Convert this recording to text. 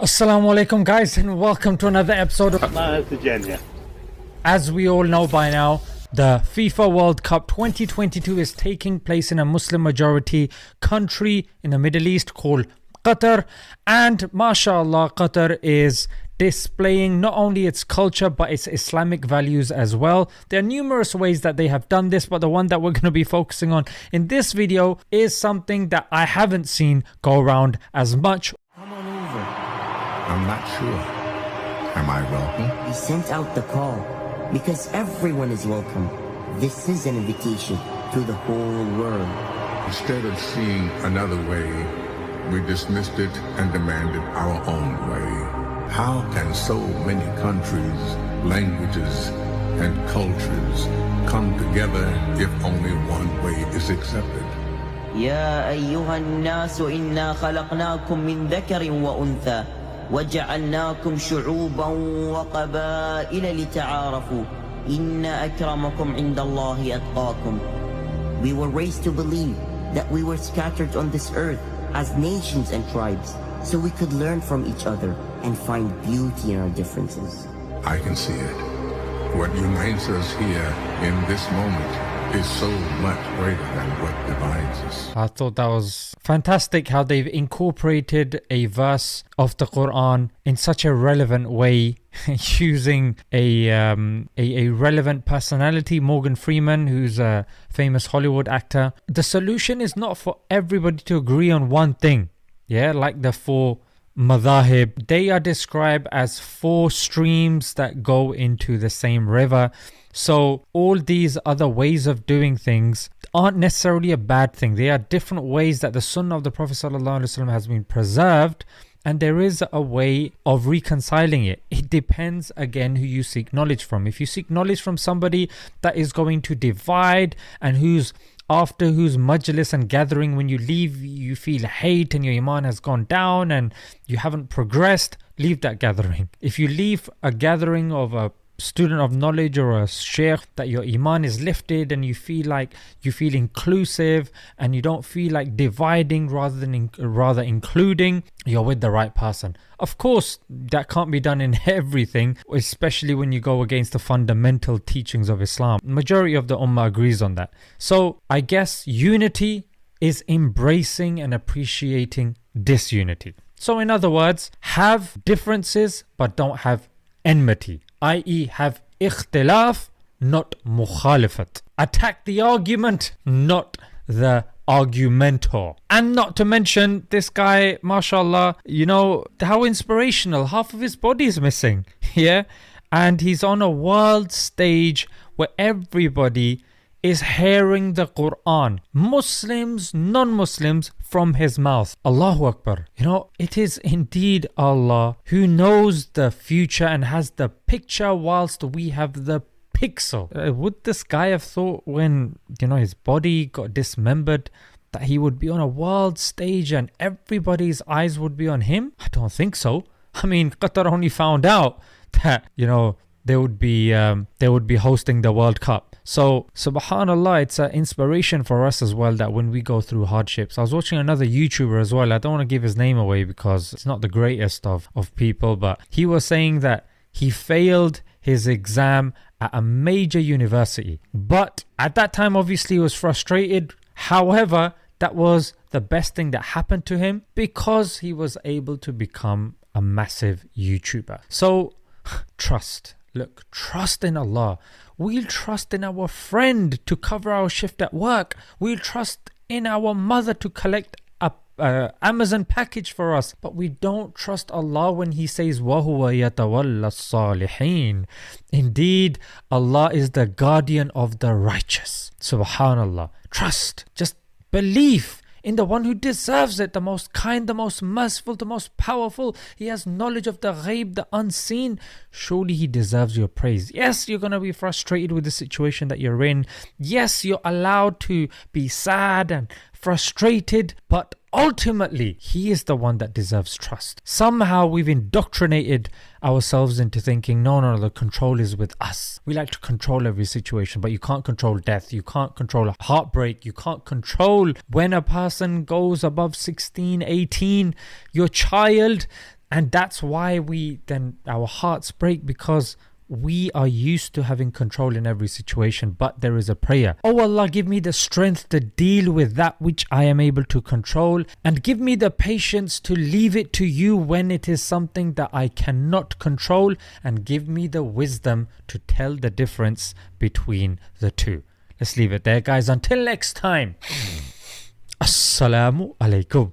Assalamu alaikum guys, and welcome to another episode of As we all know by now, the FIFA World Cup 2022 is taking place in a Muslim majority country in the Middle East called Qatar, and mashallah, Qatar is displaying not only its culture but its Islamic values as well. There are numerous ways that they have done this, but the one that we're going to be focusing on in this video is something that I haven't seen go around as much. Come on over. I'm not sure. Am I welcome? We sent out the call because everyone is welcome. This is an invitation to the whole world. Instead of seeing another way, we dismissed it and demanded our own way. How can so many countries, languages, and cultures come together if only one way is accepted? يا أيها الناس إنا خلقناكم من ذكر وأنثى وجعلناكم شعوبا وقبائل لتعارفوا إن أكرمكم عند الله أتقاكم. We were raised to believe that we were scattered on this earth as nations and tribes, so we could learn from each other and find beauty in our differences. I can see it. What unites us here in this moment is so much greater than what divides us. I thought that was fantastic how they've incorporated a verse of the Qur'an in such a relevant way, using a relevant personality, Morgan Freeman, who's a famous Hollywood actor. The solution is not for everybody to agree on one thing. Yeah, like the four madhahib. They are described as four streams that go into the same river. So all these other ways of doing things aren't necessarily a bad thing. They are different ways that the Sunnah of the Prophet ﷺ has been preserved, and there is a way of reconciling it. It depends again who you seek knowledge from. If you seek knowledge from somebody that is going to divide and whose majlis and gathering, when you leave you feel hate and your iman has gone down and you haven't progressed, leave that gathering. If you leave a gathering of a student of knowledge or a sheikh that your iman is lifted and you feel inclusive and you don't feel like dividing rather including, you're with the right person. Of course, that can't be done in everything, especially when you go against the fundamental teachings of Islam. Majority of the ummah agrees on that. So I guess unity is embracing and appreciating disunity. So in other words, have differences but don't have enmity, i.e. have ikhtilaf, not mukhalifat. Attack the argument, not the argumentor. And not to mention, this guy, mashallah, you know, how inspirational. Half of his body is missing. Yeah. And he's on a world stage where everybody is hearing the Qur'an, Muslims, non-Muslims, from his mouth. Allahu Akbar. You know, it is indeed Allah who knows the future and has the picture whilst we have the pixel. Would this guy have thought when, you know, his body got dismembered that he would be on a world stage and everybody's eyes would be on him? I don't think so. I mean, Qatar only found out that, you know, they would be hosting the World Cup. So subhanallah, it's an inspiration for us as well that when we go through hardships. I was watching another YouTuber as well. I don't want to give his name away because it's not the greatest of people, but he was saying that he failed his exam at a major university, but at that time obviously he was frustrated. However, that was the best thing that happened to him because he was able to become a massive YouTuber. So trust. Look, trust in Allah. We'll trust in our friend to cover our shift at work. We'll trust in our mother to collect a Amazon package for us. But we don't trust Allah when He says, وَهُوَ يَتَوَلَّى الصَّالِحِينَ. Indeed, Allah is the guardian of the righteous. Subhanallah. Trust. Just believe in the one who deserves it, the most kind, the most merciful, the most powerful. He has knowledge of the ghaib, the unseen. Surely He deserves your praise. Yes, you're going to be frustrated with the situation that you're in. Yes, you're allowed to be sad and frustrated, but ultimately He is the one that deserves trust. Somehow we've indoctrinated ourselves into thinking, no, the control is with us. We like to control every situation, but you can't control death. You can't control a heartbreak. You can't control when a person goes above 16, 18. Your child, And that's why our hearts break, because we are used to having control in every situation. But there is a prayer: oh Allah, give me the strength to deal with that which I am able to control, and give me the patience to leave it to you when it is something that I cannot control, and give me the wisdom to tell the difference between the two. Let's leave it there, guys. Until next time. Assalamu alaikum.